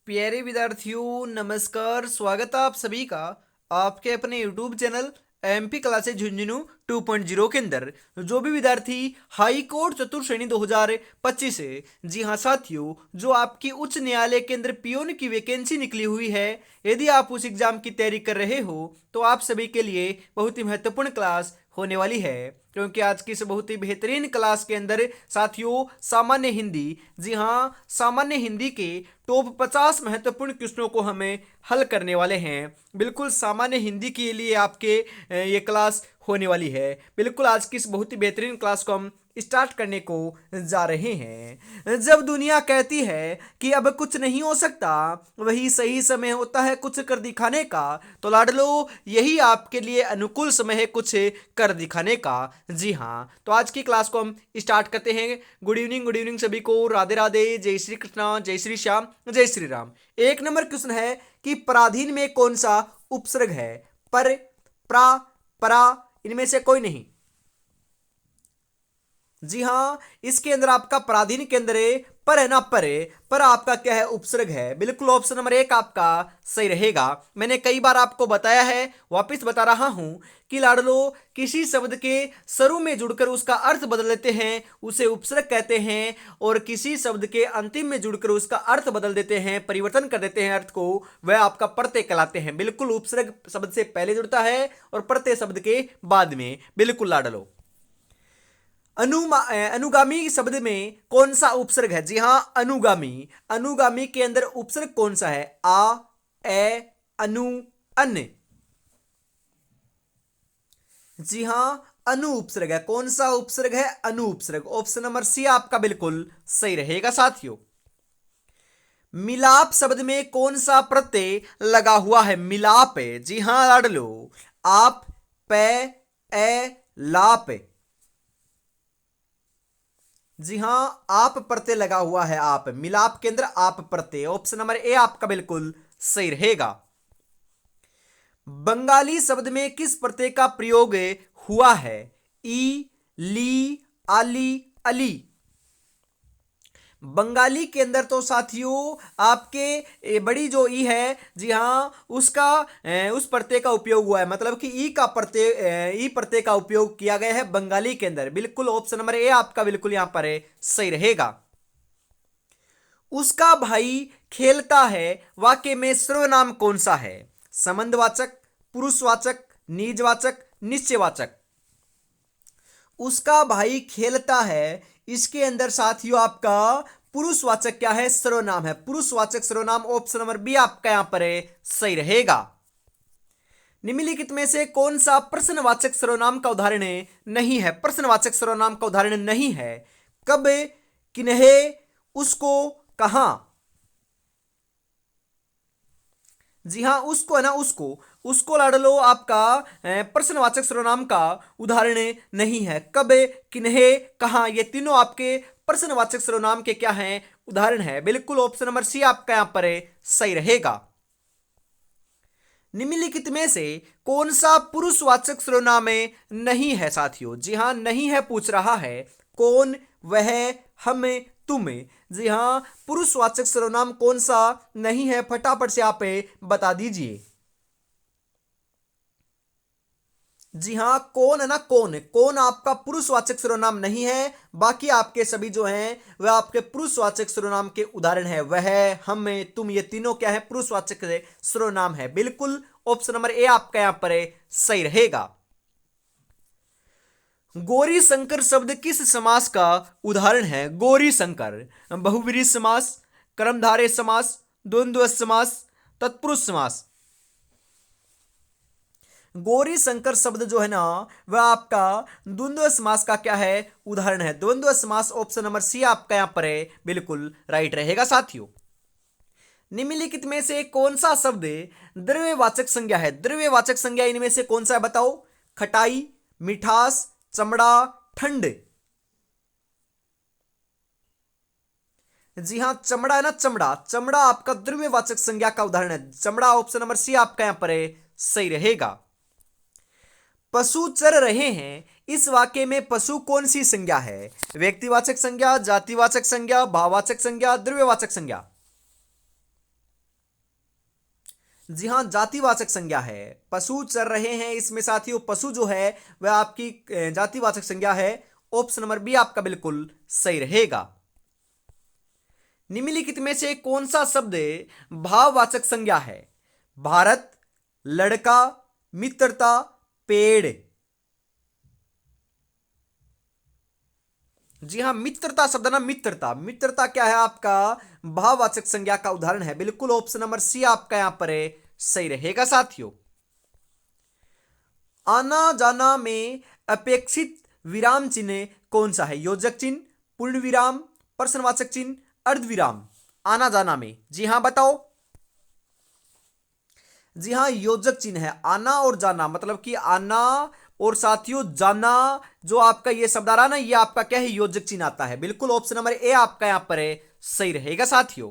प्यारे विद्यार्थियों नमस्कार। स्वागत है आप सभी का आपके अपने YouTube channel MP classes Jhunjhunu 2.0 के अंदर। जो भी विद्यार्थी हाई कोर्ट चतुर्थ श्रेणी 2025 है, जी हाँ साथियों, जो आपकी उच्च न्यायालय के अंदर पियोन की वैकेंसी निकली हुई है, यदि आप उस एग्जाम की तैयारी कर रहे हो तो आप सभी के लिए बहुत ही महत्वपूर्ण क्लास होने वाली है। क्योंकि आज की इस बहुत ही बेहतरीन क्लास के अंदर साथियों सामान्य हिंदी, जी हाँ सामान्य हिंदी के टॉप 50 महत्वपूर्ण क्वेश्चनों को हमें हल करने वाले हैं। बिल्कुल सामान्य हिंदी के लिए आपके ये क्लास होने वाली है। बिल्कुल आज की इस बहुत ही बेहतरीन क्लास को हम स्टार्ट करने को जा रहे हैं। जब दुनिया कहती है कि अब कुछ नहीं हो सकता, वही सही समय होता है कुछ कर दिखाने का, तो लाडलो यही आपके लिए अनुकूल समय है कुछ कर दिखाने का। जी हाँ, तो आज की क्लास को हम स्टार्ट करते हैं। गुड इवनिंग सभी को। राधे राधे, जय श्री कृष्णा, जय श्री श्याम, जय श्री राम। एक नंबर क्वेश्चन है कि पराधीन में कौन सा उपसर्ग है? पर, प्रा, परा, इनमें से कोई नहीं। जी हाँ, इसके अंदर आपका पराधीन के अंदर पर है ना, पर आपका क्या है? उपसर्ग है। बिल्कुल ऑप्शन नंबर एक आपका सही रहेगा। मैंने कई बार आपको बताया है, वापस बता रहा हूं कि लाडलो किसी शब्द के शुरू में जुड़कर उसका अर्थ बदल देते हैं, उसे उपसर्ग कहते हैं। और किसी शब्द के अंतिम में जुड़कर उसका अर्थ बदल देते हैं, परिवर्तन कर देते हैं अर्थ को, वह आपका प्रत्यय कहलाते हैं। बिल्कुल उपसर्ग शब्द से पहले जुड़ता है और प्रत्यय शब्द के बाद में। बिल्कुल लाडलो। अनुगामी शब्द में कौन सा उपसर्ग है? जी हां, अनुगामी। अनुगामी के अंदर उपसर्ग कौन सा है? आ, ए, अनु, अन। जी हां, अनु उपसर्ग है। कौन सा उपसर्ग है? अनु उपसर्ग। ऑप्शन नंबर सी आपका बिल्कुल सही रहेगा साथियों। मिलाप शब्द में कौन सा प्रत्यय लगा हुआ है? मिलाप है। जी हां लाडलो, आप, पे, ए, लाप। जी हां, आप प्रत्यय लगा हुआ है। आप, मिलाप के अंदर आप प्रत्यय। ऑप्शन नंबर ए आपका बिल्कुल सही रहेगा। बंगाली शब्द में किस प्रत्यय का प्रयोग हुआ है? ई, ली, आली, अली। बंगाली के अंदर तो साथियों आपके बड़ी जो ई है, जी हाँ, उसका उस प्रत्यय का उपयोग हुआ है। मतलब कि ई का प्रत्यय, ई प्रत्यय का उपयोग किया गया है बंगाली के अंदर। बिल्कुल ऑप्शन नंबर ए आपका बिल्कुल यहां पर सही रहेगा। उसका भाई खेलता है वाक्य में सर्वनाम कौन सा है? संबंधवाचक, पुरुषवाचक, निजवाचक, निश्चयवाचक। उसका भाई खेलता है, इसके अंदर साथियों आपका पुरुषवाचक क्या है? सर्वनाम है। पुरुषवाचक सर्वनाम ऑप्शन नंबर बी आपका यहां पर सही रहेगा। निम्नलिखित में से कौन सा प्रश्नवाचक सर्वनाम का उदाहरण नहीं है? प्रश्नवाचक सर्वनाम का उदाहरण नहीं है। कब, किन्हे, उसको, कहां। जी हाँ, उसको है ना, उसको। उसको लाडलो आपका प्रश्नवाचक सर्वनाम का उदाहरण नहीं है। कब, किन्हे, कहां, ये तीनों आपके प्रश्नवाचक सर्वनाम के क्या हैं? उदाहरण है। बिल्कुल ऑप्शन नंबर सी आपका यहां पर सही रहेगा। निम्नलिखित में से कौन सा पुरुषवाचक सर्वनाम नहीं है साथियों? जी हां, नहीं है पूछ रहा है। कौन, वह, हम, तुम। जी हां, पुरुषवाचक सर्वनाम कौन सा नहीं है? फटाफट से आप बता दीजिए। जी हां, कौन है ना, कौन। कौन आपका पुरुषवाचक सर्वनाम नहीं है। बाकी आपके सभी जो हैं वह आपके पुरुषवाचक सर्वनाम के उदाहरण है। वह, हम, तुम, ये तीनों क्या है? पुरुषवाचक सर्वनाम है। बिल्कुल ऑप्शन नंबर ए आपका यहां पर सही रहेगा। गौरी शंकर शब्द किस समास का उदाहरण है? गौरी शंकर। बहुव्रीहि समास, कर्मधारय समास, द्वंद्व समास, तत्पुरुष समास। गौरी शंकर शब्द जो है ना, वह आपका द्वंद्व समास का क्या है? उदाहरण है। द्वंद्व समास ऑप्शन नंबर सी आपका यहां पर है बिल्कुल राइट रहेगा साथियों। निम्नलिखित में से कौन सा शब्द द्रव्यवाचक संज्ञा है? द्रव्यवाचक संज्ञा इनमें से कौन सा है बताओ? खटाई, मिठास, चमड़ा, ठंड। जी हां, चमड़ा है ना, चमड़ा। चमड़ा आपका द्रव्यवाचक संज्ञा का उदाहरण है। चमड़ा ऑप्शन नंबर सी आपका यहां पर है सही रहेगा। पशु चर रहे हैं, इस वाक्य में पशु कौन सी संज्ञा है? व्यक्तिवाचक संज्ञा, जातिवाचक संज्ञा, भाववाचक संज्ञा, द्रव्यवाचक संज्ञा। जी हाँ, जातिवाचक संज्ञा है। पशु चर रहे हैं, इसमें साथियों पशु जो है वह आपकी जातिवाचक संज्ञा है। ऑप्शन नंबर बी आपका बिल्कुल सही रहेगा। निम्नलिखित में से कौन सा शब्द भाववाचक संज्ञा है? भारत, लड़का, मित्रता, पेड़। जी हाँ, मित्रता शब्द ना, मित्रता, मित्रता क्या है आपका भाववाचक संज्ञा का उदाहरण है। बिल्कुल ऑप्शन नंबर सी आपका यहां पर सही रहेगा साथियों। आना जाना में अपेक्षित विराम चिन्ह कौन सा है? योजक चिन्ह, पूर्ण विराम, प्रश्नवाचक चिन्ह, अर्धविराम। आना जाना में, जी हाँ बताओ। जी हाँ, योजक चिन्ह है। आना और जाना मतलब कि आना और साथियों जाना, जो आपका ये शब्द आ रहा ना, ये आपका क्या है? योजक चिन्ह आता है। बिल्कुल ऑप्शन नंबर ए आपका यहां पर सही रहेगा साथियों।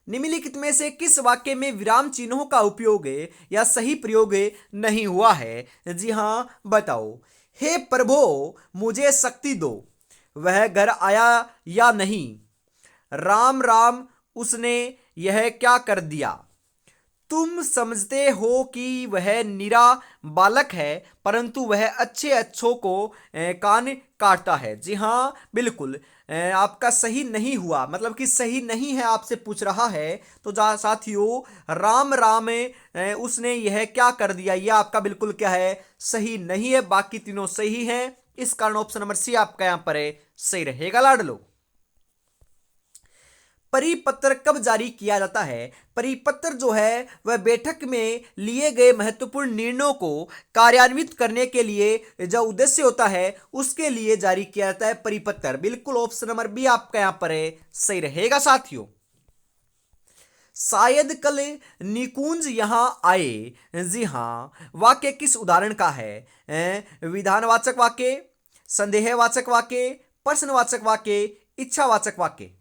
निम्नलिखित में से किस वाक्य में विराम चिन्हों का उपयोग या सही प्रयोग नहीं हुआ है? जी हां बताओ। हे प्रभु मुझे शक्ति दो, वह घर आया या नहीं? राम राम उसने यह क्या कर दिया? तुम समझते हो कि वह निरा बालक है, परंतु वह अच्छे अच्छों को कान काटता है। जी हाँ बिल्कुल, आपका सही नहीं हुआ, मतलब कि सही नहीं है आपसे पूछ रहा है। तो साथियों राम राम उसने यह क्या कर दिया, यह आपका बिल्कुल क्या है? सही नहीं है। बाकी तीनों सही हैं, इस कारण ऑप्शन नंबर सी आपका यहां पर सही रहेगा लाडलो। परिपत्र कब जारी किया जाता है? परिपत्र जो है वह बैठक में लिए गए महत्वपूर्ण निर्णयों को कार्यान्वित करने के लिए जो उद्देश्य होता है उसके लिए जारी किया जाता है परिपत्र। बिल्कुल ऑप्शन नंबर बी आपका यहां पर सही रहेगा साथियों। शायद कल निकुंज यहां आए। जी हां, वाक्य किस उदाहरण का है? विधानवाचक वाक्य, संदेहवाचक वाक्य, प्रश्नवाचक वाक्य, इच्छावाचक वाक्य।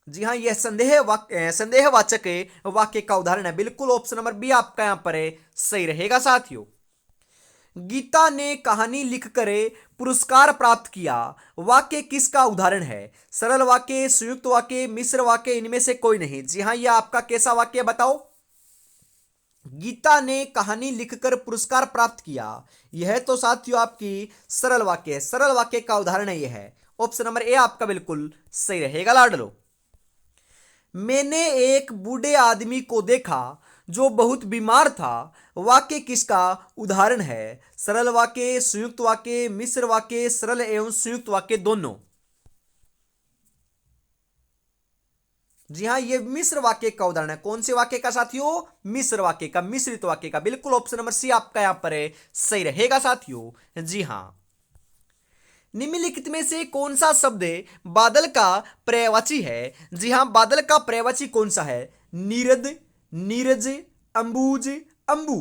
जी हाँ, यह संदेहवाचक वाक्य का उदाहरण है। बिल्कुल ऑप्शन नंबर बी आपका यहां पर सही रहेगा साथियों। गीता ने कहानी लिखकर पुरस्कार प्राप्त किया, वाक्य किसका उदाहरण है? सरल वाक्य, संयुक्त वाक्य, मिश्र वाक्य, इनमें से कोई नहीं। जी हाँ, यह आपका कैसा वाक्य बताओ? गीता ने कहानी लिखकर पुरस्कार प्राप्त किया, यह तो साथियों आपकी सरल वाक्य है। सरल वाक्य का उदाहरण है यह है। ऑप्शन नंबर ए आपका बिल्कुल सही रहेगा लाडलो। मैंने एक बूढ़े आदमी को देखा जो बहुत बीमार था, वाक्य किसका उदाहरण है? सरल वाक्य, संयुक्त वाक्य, मिश्र वाक्य, सरल एवं संयुक्त वाक्य दोनों। जी हाँ, ये मिश्र वाक्य का उदाहरण है। कौन से वाक्य का साथियों? मिश्र वाक्य का, मिश्रित वाक्य का। बिल्कुल ऑप्शन नंबर सी आपका यहां पर सही रहेगा साथियों। जी हाँ, निम्नलिखित में से कौन सा शब्द बादल का पर्यायवाची है? जी हां, बादल का पर्यायवाची कौन सा है? नीरद, नीरज, अंबुज, अंबु।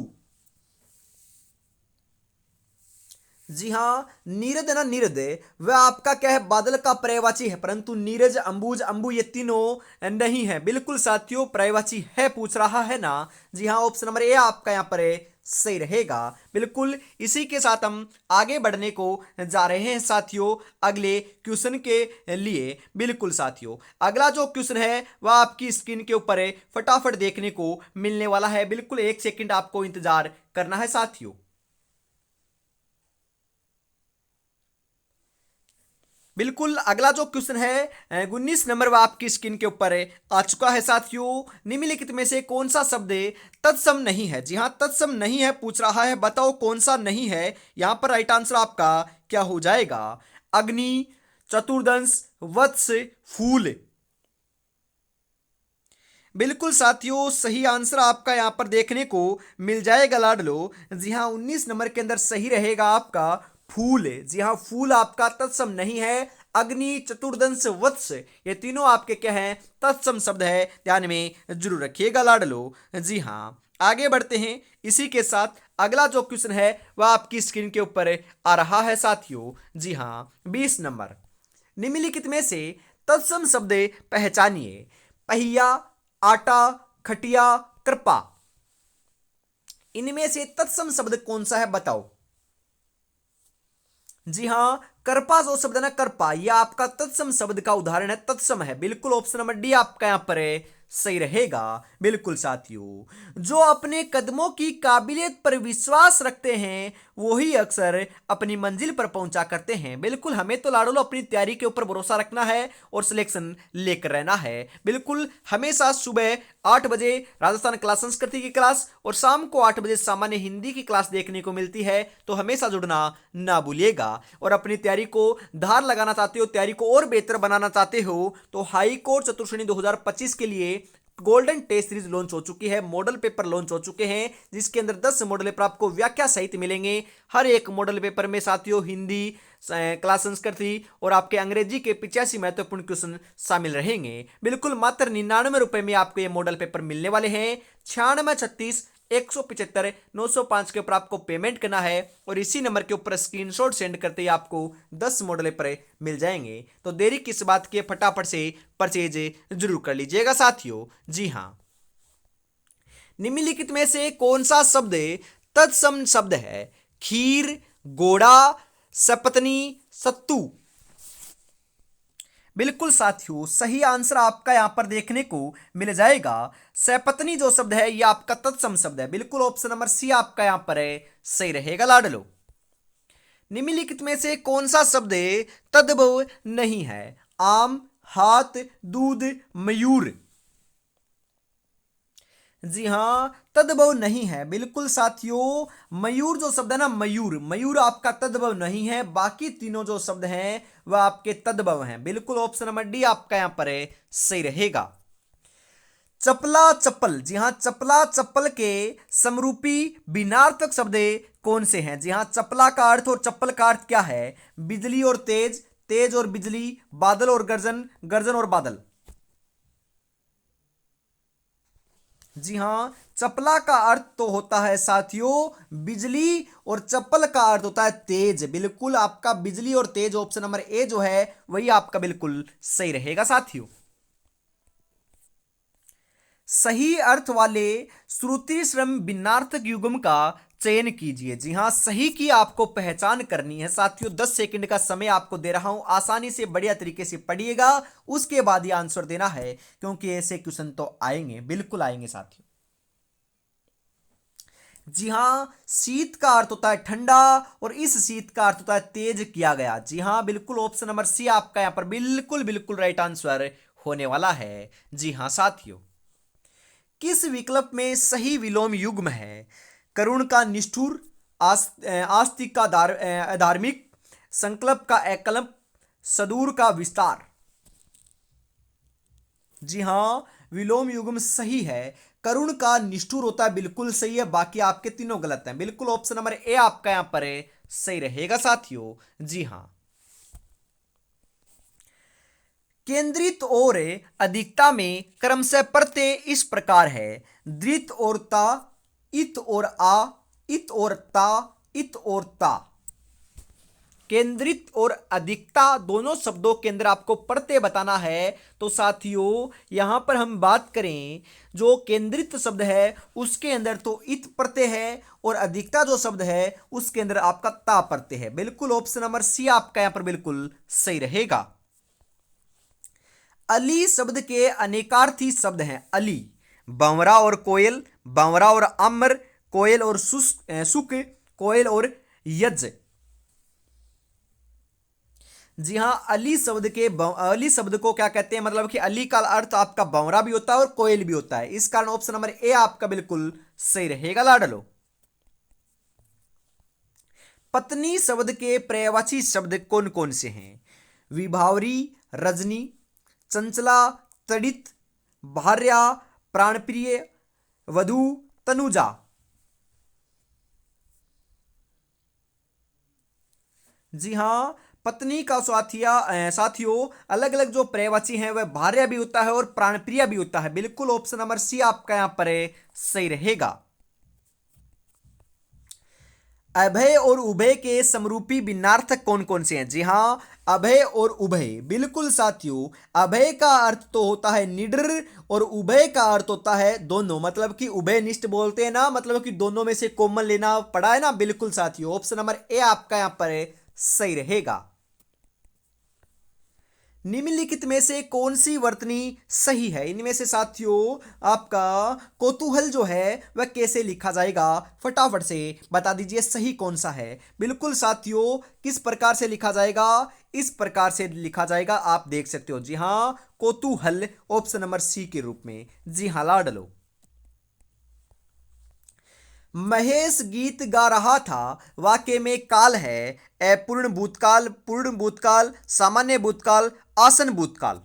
जी हाँ, नीरद है ना, नीरद वह आपका क्या है? बादल का पर्यायवाची है, परंतु नीरज, अंबुज, अंबु ये तीनों नहीं है। बिल्कुल साथियों पर्यायवाची है, पूछ रहा है ना। जी हाँ, ऑप्शन नंबर ए आपका यहाँ पर सही रहेगा। बिल्कुल इसी के साथ हम आगे बढ़ने को जा रहे हैं साथियों अगले क्वेश्चन के लिए। बिल्कुल साथियों, अगला जो क्वेश्चन है वह आपकी स्क्रीन के ऊपर फटाफट देखने को मिलने वाला है। बिल्कुल एक सेकंड आपको इंतजार करना है साथियों। बिल्कुल अगला जो क्वेश्चन है 19 नंबर वह आपकी स्क्रीन के ऊपर आ चुका है साथियों। निम्नलिखित में से कौन सा शब्द तत्सम नहीं है? जी हाँ, तत्सम नहीं है पूछ रहा है, बताओ कौन सा नहीं है। यहां पर राइट आंसर आपका क्या हो जाएगा? अग्नि, चतुर्दंश, वत्स, फूल। बिल्कुल साथियों सही आंसर आपका यहां पर देखने को मिल जाएगा लाडलो। जी हाँ, 19 नंबर के अंदर सही रहेगा आपका फूल। जी हाँ, फूल आपका तत्सम नहीं है। अग्नि, चतुर्दंश, वत्स ये तीनों आपके क्या हैं? तत्सम शब्द है, ध्यान में जरूर रखिएगा लाडलो। जी हाँ, आगे बढ़ते हैं। इसी के साथ अगला जो क्वेश्चन है वह आपकी स्क्रीन के ऊपर आ रहा है साथियों। जी हाँ, 20 नंबर। निम्नलिखित में से तत्सम शब्द पहचानिए। पहिया, आटा, खटिया, कृपा। इनमें से तत्सम शब्द कौन सा है बताओ? जी हां, करपा जो शब्द है ना, करपा, यह आपका तत्सम शब्द का उदाहरण है, तत्सम है। बिल्कुल ऑप्शन नंबर डी आपका यहां पर है सही रहेगा। बिल्कुल साथियों, जो अपने कदमों की काबिलियत पर विश्वास रखते हैं वही अक्सर अपनी मंजिल पर पहुंचा करते हैं। बिल्कुल, हमें तो लाडोलो अपनी तैयारी के ऊपर भरोसा रखना है और सिलेक्शन लेकर रहना है। बिल्कुल, हमेशा सुबह 8 बजे राजस्थान क्लास संस्कृति की क्लास और शाम को 8 बजे सामान्य हिंदी की क्लास देखने को मिलती है, तो हमेशा जुड़ना ना भूलिएगा। और अपनी तैयारी को धार लगाना चाहते हो, तैयारी को और बेहतर बनाना चाहते हो, तो हाई कोर्ट चतुर्श्रेणी 2025 के लिए गोल्डन टेस्ट सीरीज लॉन्च हो चुकी है, मॉडल पेपर लॉन्च हो चुके हैं, जिसके अंदर 10 मॉडल पेपर आपको व्याख्या सहित मिलेंगे। हर एक मॉडल पेपर में साथियों हिंदी, क्लास संस्कृति और आपके अंग्रेजी के 85 महत्वपूर्ण क्वेश्चन शामिल रहेंगे। बिल्कुल, मात्र 99 रुपए में आपको ये मॉडल पेपर मिलने वाले हैं। 9636 175 905 के ऊपर आपको पेमेंट करना है और इसी नंबर के ऊपर स्क्रीनशॉट सेंड करते ही आपको 10 मॉडल पेपर मिल जाएंगे। तो देरी किस बात की, फटाफट से परचेज जरूर कर लीजिएगा साथियों। जी हां, निम्नलिखित में से कौन सा शब्द तत्सम शब्द है? खीर, घोड़ा, सपत्नी, सत्तू। बिल्कुल साथियों, सही आंसर आपका यहां पर देखने को मिल जाएगा। सपत्नी जो शब्द है यह आपका तत्सम शब्द है। बिल्कुल, ऑप्शन नंबर सी आपका यहां पर है, सही रहेगा लाडलो। निम्नलिखित में से कौन सा शब्द तद्भव नहीं है? आम, हाथ, दूध, मयूर। जी हां, तद्भव नहीं है। बिल्कुल साथियों, मयूर जो शब्द है ना, मयूर, मयूर आपका तद्भव नहीं है। बाकी तीनों जो शब्द हैं वह आपके तद्भव हैं। बिल्कुल, ऑप्शन नंबर डी आपका यहां पर है, सही रहेगा। चपला, चप्पल। जी हां, चपला, चप्पल के समरूपी भिन्नार्थक शब्द कौन से हैं? जी हां, चपला का अर्थ और चप्पल का अर्थ क्या है? बिजली और तेज, तेज और बिजली, बादल और गर्जन, गर्जन और बादल। जी हां, चपला का अर्थ तो होता है साथियों बिजली और चप्पल का अर्थ होता है तेज। बिल्कुल, आपका बिजली और तेज ऑप्शन नंबर ए जो है वही आपका बिल्कुल सही रहेगा साथियों। सही अर्थ वाले श्रुति श्रम भिन्नार्थक युग्म का चयन कीजिए। जी हां, सही की आपको पहचान करनी है साथियों। 10 सेकंड का समय आपको दे रहा हूं, आसानी से बढ़िया तरीके से पढ़िएगा, उसके बाद ये आंसर देना है, क्योंकि ऐसे क्वेश्चन तो आएंगे, बिल्कुल आएंगे साथियों। जी हां, शीत का अर्थ होता है ठंडा और इस शीत का अर्थ होता है तेज किया गया। जी हां, बिल्कुल, ऑप्शन नंबर सी आपका यहां पर बिल्कुल बिल्कुल राइट आंसर होने वाला है। जी हां साथियों, किस विकल्प में सही विलोम युग्म है? करुण का निष्ठुर, आस्तिक का धार्मिक, संकल्प का एकल्प, सदूर का विस्तार। जी हां, विलोम युग्म सही है। करुण का निष्ठुर होता है, बिल्कुल सही है। बाकी आपके तीनों गलत हैं। बिल्कुल, ऑप्शन नंबर ए आपका यहां पर है, सही रहेगा साथियों। जी हां, केंद्रित और अधिकता में क्रमशः प्रत्यय इस प्रकार है: द्वित और ता, इत और आ, इत और ता, इत और ता। केंद्रित और अधिकता दोनों शब्दों के अंदर आपको प्रत्यय बताना है। तो साथियों, यहां पर हम बात करें, जो केंद्रित शब्द है उसके अंदर तो इत प्रत्यय है और अधिकता जो शब्द है उसके अंदर आपका ता प्रत्यय है। बिल्कुल, ऑप्शन नंबर सी आपका यहां पर बिल्कुल सही रहेगा। अली शब्द के अनेकार्थी शब्द हैं। अली, बंवरा और कोयल, बंवरा और अम्र, कोयल और सुक, कोयल और यज। जी हां, अली शब्द को क्या कहते हैं? मतलब कि अली का अर्थ आपका बंवरा भी होता है और कोयल भी होता है। इस कारण ऑप्शन नंबर ए आपका बिल्कुल सही रहेगा लाडलो। पत्नी शब्द के पर्यायवाची शब्द कौन कौन से हैं? विभावरी, रजनी, चंचला, तड़ित, भार्या, प्राणप्रिय, वधु, तनुजा। जी हां, पत्नी का साथियों अलग अलग जो पर्यायवाची हैं वह भार्या भी होता है और प्राणप्रिय भी होता है। बिल्कुल, ऑप्शन नंबर सी आपका यहां पर है, सही रहेगा। अभय और उभय के समरूपी भिन्नार्थक कौन कौन से हैं? जी हां, अभय और उभय। बिल्कुल साथियों, अभय का अर्थ तो होता है निडर और उभय का अर्थ होता है दोनों। मतलब कि उभयनिष्ठ बोलते हैं ना, मतलब कि दोनों में से कॉमन लेना पड़ा है ना। बिल्कुल साथियों, ऑप्शन नंबर ए आपका यहां पर है, सही रहेगा। निम्नलिखित में से कौन सी वर्तनी सही है? इनमें से साथियों आपका कौतूहल जो है वह कैसे लिखा जाएगा, फटाफट से बता दीजिए सही कौन सा है। बिल्कुल साथियों, किस प्रकार से लिखा जाएगा? इस प्रकार से लिखा जाएगा, आप देख सकते हो। जी हाँ, कौतूहल ऑप्शन नंबर सी के रूप में। जी हाँ लाडलो। महेश गीत गा रहा था, वाक्य में काल है पूर्ण भूतकाल, पूर्ण भूतकाल, सामान्य भूतकाल, आसन भूतकाल।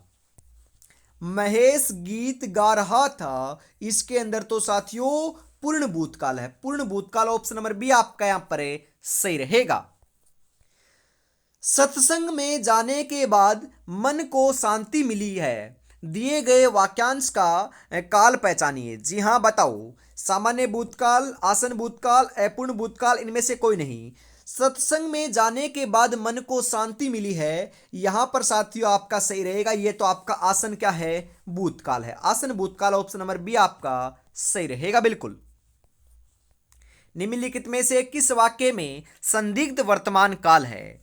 महेश गीत गा रहा था, इसके अंदर तो साथियों पूर्ण भूतकाल है। पूर्ण भूतकाल ऑप्शन नंबर बी आपका यहां पर सही रहेगा। सत्संग में जाने के बाद मन को शांति मिली है, दिए गए वाक्यांश का काल पहचानिए। जी हाँ बताओ, सामान्य भूतकाल, आसन भूतकाल, अपूर्ण भूतकाल, इनमें से कोई नहीं। सत्संग में जाने के बाद मन को शांति मिली है, यहां पर साथियों आपका सही रहेगा। ये तो आपका आसन क्या है? भूतकाल है। आसन भूतकाल ऑप्शन नंबर बी आपका सही रहेगा बिल्कुल। निम्नलिखित में से किस वाक्य में संदिग्ध वर्तमान काल है?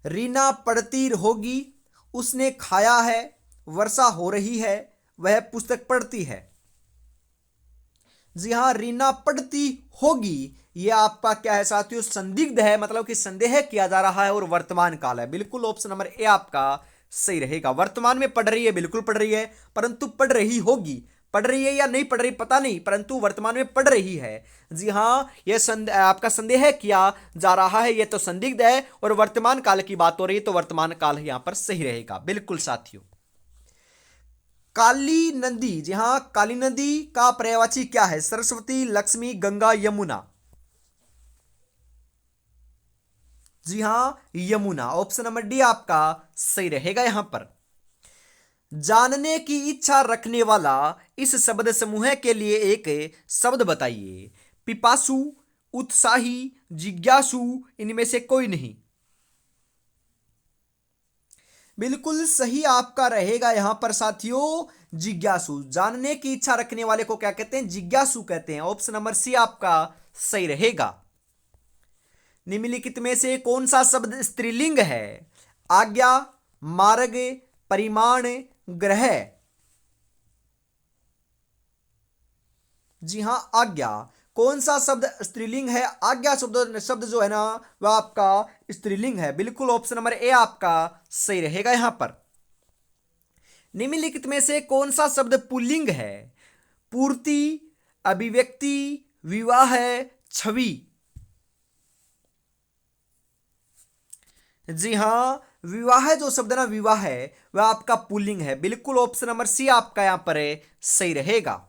रीना पढ़ती होगी, उसने खाया है, वर्षा हो रही है, वह पुस्तक पढ़ती है। जी हां, रीना पढ़ती होगी, यह आपका क्या है साथियों? संदिग्ध है, मतलब कि संदेह किया जा रहा है और वर्तमान काल है। बिल्कुल ऑप्शन नंबर ए आपका सही रहेगा। वर्तमान में पढ़ रही है, बिल्कुल पढ़ रही है, परंतु पढ़ रही होगी, पढ़ रही है या नहीं पढ़ रही पता नहीं, परंतु वर्तमान में पढ़ रही है। जी हां, यह आपका संदेह किया जा रहा है, यह तो संदिग्ध है, और वर्तमान काल की बात हो रही है, तो वर्तमान काल यहां पर सही रहेगा बिल्कुल साथियों। काली नदी, जी हां, काली नदी का पर्यायवाची क्या है? सरस्वती, लक्ष्मी, गंगा, यमुना। जी हां, यमुना ऑप्शन नंबर डी आपका सही रहेगा यहां पर। जानने की इच्छा रखने वाला इस शब्द समूह के लिए एक शब्द बताइए। पिपासु, उत्साही, जिज्ञासु, इनमें से कोई नहीं। बिल्कुल सही आपका रहेगा यहां पर साथियों, जिज्ञासु। जानने की इच्छा रखने वाले को क्या कहते हैं? जिज्ञासु कहते हैं। ऑप्शन नंबर सी आपका सही रहेगा। निम्नलिखित में से कौन सा शब्द स्त्रीलिंग है? आज्ञा, मार्ग, परिमाण, ग्रह। जी हां, आज्ञा। कौन सा शब्द स्त्रीलिंग है? आज्ञा शब्द शब्द जो है ना वह आपका स्त्रीलिंग है। बिल्कुल ऑप्शन नंबर ए आपका सही रहेगा यहां पर। निम्नलिखित में से कौन सा शब्द पुल्लिंग है? पूर्ति, अभिव्यक्ति, विवाह, छवि। जी हां, विवाह जो शब्द ना विवाह है वह आपका पुल्लिंग है। बिल्कुल ऑप्शन नंबर सी आपका यहां पर सही रहेगा।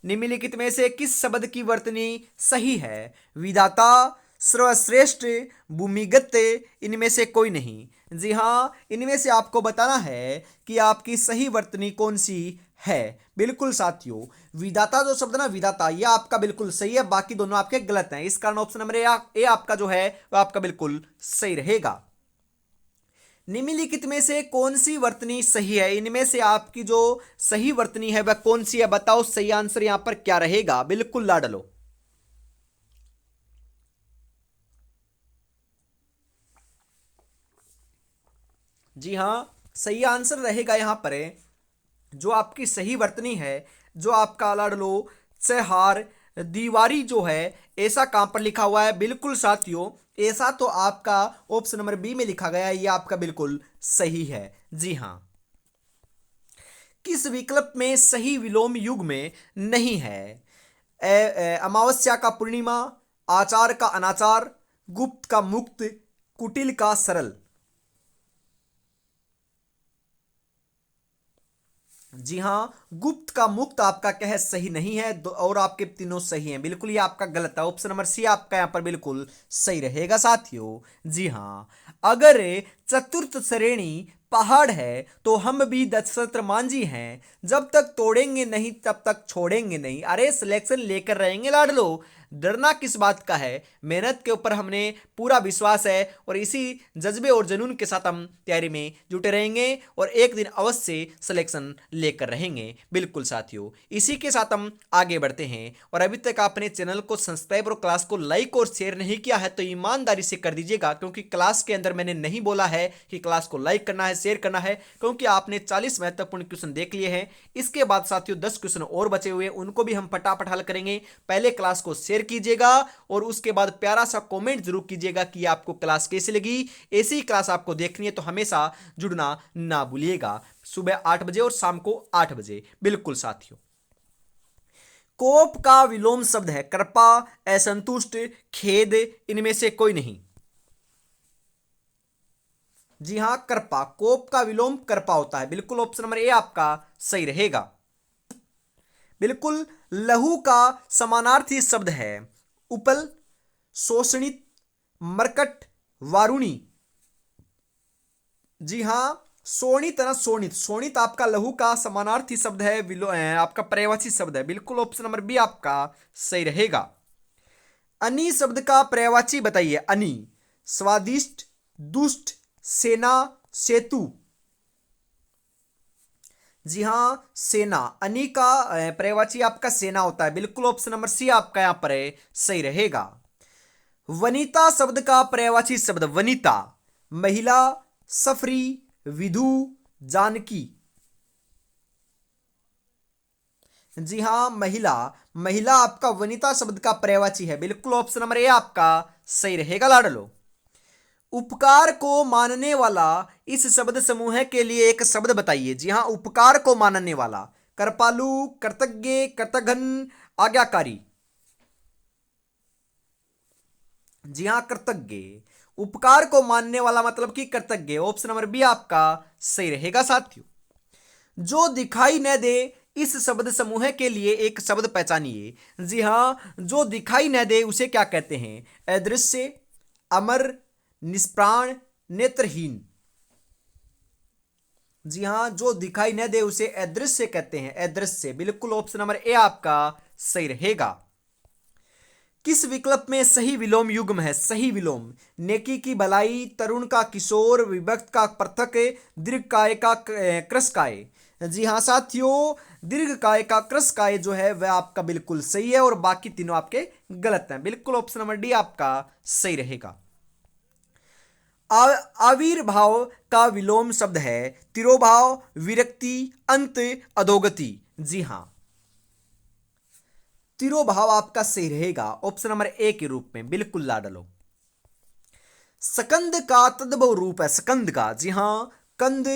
निम्नलिखित में से किस शब्द की वर्तनी सही है? विधाता, सर्वश्रेष्ठ, भूमिगत, इनमें से कोई नहीं। जी हाँ, इनमें से आपको बताना है कि आपकी सही वर्तनी कौन सी है। बिल्कुल साथियों, विधाता जो शब्द ना विधाता, यह आपका बिल्कुल सही है, बाकी दोनों आपके गलत हैं। इस कारण ऑप्शन नंबर ए आपका जो है वह आपका बिल्कुल सही रहेगा। निम्नलिखित में से कौन सी वर्तनी सही है? इनमें से आपकी जो सही वर्तनी है वह कौन सी है? बताओ सही आंसर यहां पर क्या रहेगा? बिल्कुल लाडलो। जी हां, सही आंसर रहेगा यहां पर जो आपकी सही वर्तनी है, जो आपका लाडलो चहार दीवारी जो है, ऐसा कहां पर लिखा हुआ है? बिल्कुल साथियों, ऐसा तो आपका ऑप्शन नंबर बी में लिखा गया है, यह आपका बिल्कुल सही है। जी हां। किस विकल्प में सही विलोम युग में नहीं है? अमावस्या का पूर्णिमा, आचार का अनाचार, गुप्त का मुक्त, कुटिल का सरल। जी हाँ, गुप्त का मुक्त आपका क्या है? सही नहीं है, और आपके तीनों सही हैं। बिल्कुल ये आपका गलत है। ऑप्शन नंबर सी आपका यहाँ पर बिल्कुल सही रहेगा साथियों। जी हाँ, अगर चतुर्थ श्रेणी पहाड़ है तो हम भी दशरथ मांझी हैं, जब तक तोड़ेंगे नहीं तब तक छोड़ेंगे नहीं। अरे सिलेक्शन लेकर रहेंगे लाडलो, डरना किस बात का है? मेहनत के ऊपर हमने पूरा विश्वास है, और इसी जज्बे और जुनून के साथ हम तैयारी में जुटे रहेंगे, और एक दिन अवश्य सिलेक्शन लेकर रहेंगे। बिल्कुल साथियों, इसी के साथ हम आगे बढ़ते हैं। और अभी तक आपने चैनल को सब्सक्राइब और क्लास को लाइक और शेयर नहीं किया है तो ईमानदारी से कर दीजिएगा, क्योंकि क्लास के अंदर मैंने नहीं बोला है है कि क्लास को लाइक करना है, शेयर करना है, क्योंकि आपने 40 महत्वपूर्ण क्वेश्चन देख लिए हैं। इसके बाद साथियों 10 क्वेश्चन और बचे हुए हैं, उनको भी हम फटाफट हल करेंगे। पहले क्लास को शेयर कीजिएगा और उसके बाद प्यारा सा कॉमेंट जरूर कीजिएगा कि आपको क्लास कैसी लगी। ऐसी क्लास आपको देखनी है तो हमेशा जुड़ना ना भूलिएगा, सुबह 8 बजे और शाम को 8 बजे। बिल्कुल साथियों, कोप का विलोम शब्द है कृपा, असंतुष्ट, खेद, इनमें से कोई नहीं। जी हां, कृपा। कोप का विलोम कृपा होता है। बिल्कुल ऑप्शन नंबर ए आपका सही रहेगा। बिल्कुल। लहू का समानार्थी शब्द है उपल, शोषणित, मरकट, वारुणी। जी हां, शोणित ना शोणित। शोणित आपका लहू का समानार्थी शब्द है, आपका पर्यायवाची शब्द है। बिल्कुल ऑप्शन नंबर बी आपका सही रहेगा। अनी शब्द का पर्यायवाची बताइए। अनी, स्वादिष्ट, दुष्ट, सेना, सेतु। जी हां, सेना। अनी का पर्यायवाची आपका सेना होता है। बिल्कुल ऑप्शन नंबर सी आपका यहां पर सही रहेगा। वनिता शब्द का पर्यायवाची शब्द वनिता, महिला, सफरी, विधु, जानकी। जी हां, महिला। महिला आपका वनिता शब्द का पर्यायवाची है। बिल्कुल ऑप्शन नंबर ए आपका सही रहेगा लाडलो। उपकार को मानने वाला इस शब्द समूह के लिए एक शब्द बताइए। जी हां, उपकार को मानने वाला कृपालु, कृतज्ञ, कृतघ्न, आज्ञाकारी। जी हां, कृतज्ञ। उपकार को मानने वाला मतलब कि कृतज्ञ। ऑप्शन नंबर बी आपका सही रहेगा साथियों। जो दिखाई न दे इस शब्द समूह के लिए एक शब्द पहचानिए। जी हां, जो दिखाई न दे उसे क्या कहते हैं? अदृश्य, अमर, निष्प्राण, नेत्रहीन। जी हां, जो दिखाई न दे उसे अदृश्य कहते हैं। अदृश्य। बिल्कुल ऑप्शन नंबर ए आपका सही रहेगा। किस विकल्प में सही विलोम युग्म है? सही विलोम नेकी की भलाई, तरुण का किशोर, विभक्त का पृथक, दीर्घकाय का कृशकाय। जी हाँ साथियों, दीर्घकाय का कृशकाय जो है वह आपका बिल्कुल सही है और बाकी तीनों आपके गलत हैं। बिल्कुल ऑप्शन नंबर डी आपका सही रहेगा। आविर्भाव का विलोम शब्द है तिरोभाव, विरक्ति, अंत, अधोगति। जी हां, तिरोभाव आपका सही रहेगा ऑप्शन नंबर ए के रूप में। बिल्कुल लाडलो। सकंद का तद्भव रूप है सकंद का। जी हां, कंद,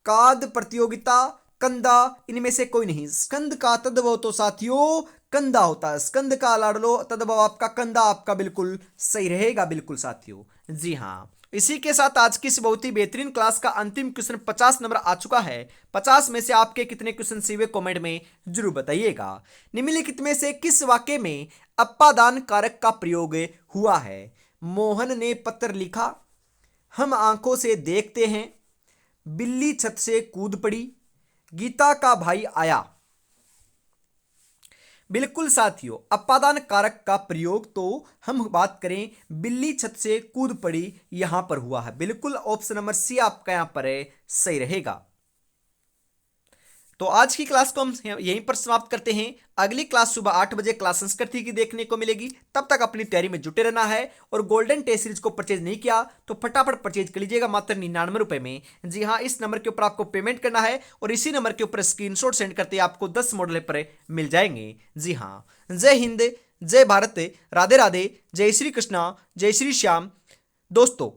काद, प्रतियोगिता, कंदा, इनमें से कोई नहीं। स्कंद का तद्भव तो साथियों कंदा होता है। स्कंद का लाडलो तद्भव आपका कंदा आपका बिल्कुल सही रहेगा। बिल्कुल साथियों। जी हां, इसी के साथ आज की इस बहुत ही बेहतरीन क्लास का अंतिम क्वेश्चन 50 नंबर आ चुका है। 50 में से आपके कितने क्वेश्चन सही हुए कमेंट में जरूर बताइएगा। निम्नलिखित में से किस वाक्य में अपादान कारक का प्रयोग हुआ है? मोहन ने पत्र लिखा, हम आंखों से देखते हैं, बिल्ली छत से कूद पड़ी, गीता का भाई आया। बिल्कुल साथियों, अपादान कारक का प्रयोग तो हम बात करें बिल्ली छत से कूद पड़ी यहां पर हुआ है। बिल्कुल ऑप्शन नंबर सी आपका यहां पर सही रहेगा। तो आज की क्लास को हम यहीं पर समाप्त करते हैं। अगली क्लास सुबह 8 बजे क्लास संस्कृति की देखने को मिलेगी। तब तक अपनी तैयारी में जुटे रहना है। और गोल्डन टेस्ट सीरीज को परचेज नहीं किया तो फटाफट परचेज कर लीजिएगा मात्र 99 रुपए में। जी हाँ, इस नंबर के ऊपर आपको पेमेंट करना है और इसी नंबर के ऊपर स्क्रीनशॉट सेंड करते ही आपको 10 मॉडल पर मिल जाएंगे। जी हाँ, जय हिंद, जय भारत, राधे राधे, जय श्री कृष्णा, जय श्री श्याम। दोस्तों,